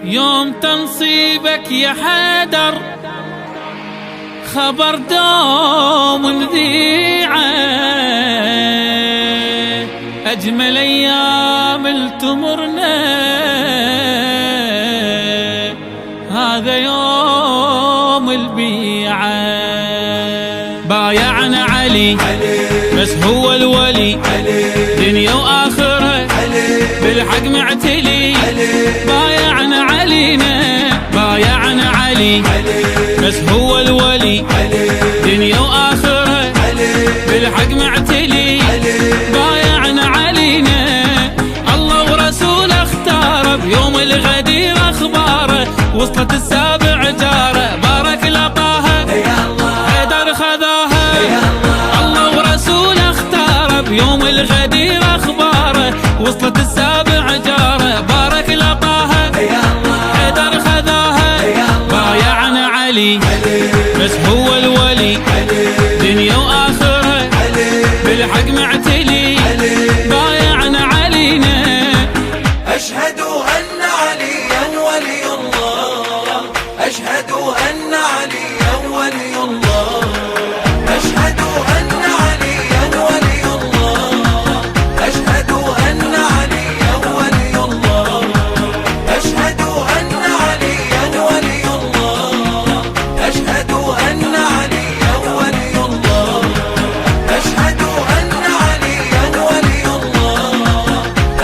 يوم تنصيبك يا حيدر خبر دوم نذيعه، أجمل أيام التمرنا هذا يوم البيعة. بايعنا علي بس هو الولي، دنيا وآخرة بالحق معتلي. بايعنا علينا بايعنا علي بس هو الولي، دنيا وآخرة بالحق معتلي. بايعنا علينا الله ورسوله اختاره، بيوم الغدير اخباره وصلت السابع جاره. بارك لقاها حيدر خذاها، الله ورسوله اختاره، بيوم الغدير اخباره وصلت السابع جاره. بارك لقاها حيدر خذاها. بايعنا علي بس هو الولي، دنيا واخره بالحق معتلي. بايعنا علينا أشهد أن عليا ولي الله، أشهد أن عليا ولي الله، أشهد أن عليا ولي الله، أشهد أن عليا ولي الله، أشهد أن عليا ولي الله، أشهد أن عليا ولي الله، أشهد أن عليا ولي الله،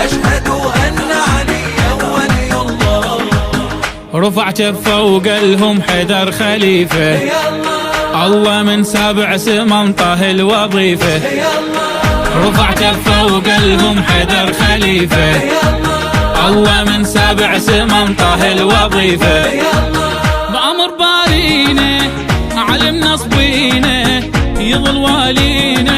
أشهد أن عليا ولي الله. رفع كفه وقالهم حيدر خليفة، الله من سابع سمن طه الوظيفة. رفع كفه وقالهم حيدر خليفة، الله من سابع سمن طه الوظيفة. بأمر بارينا علم نصبينا يظل والينا،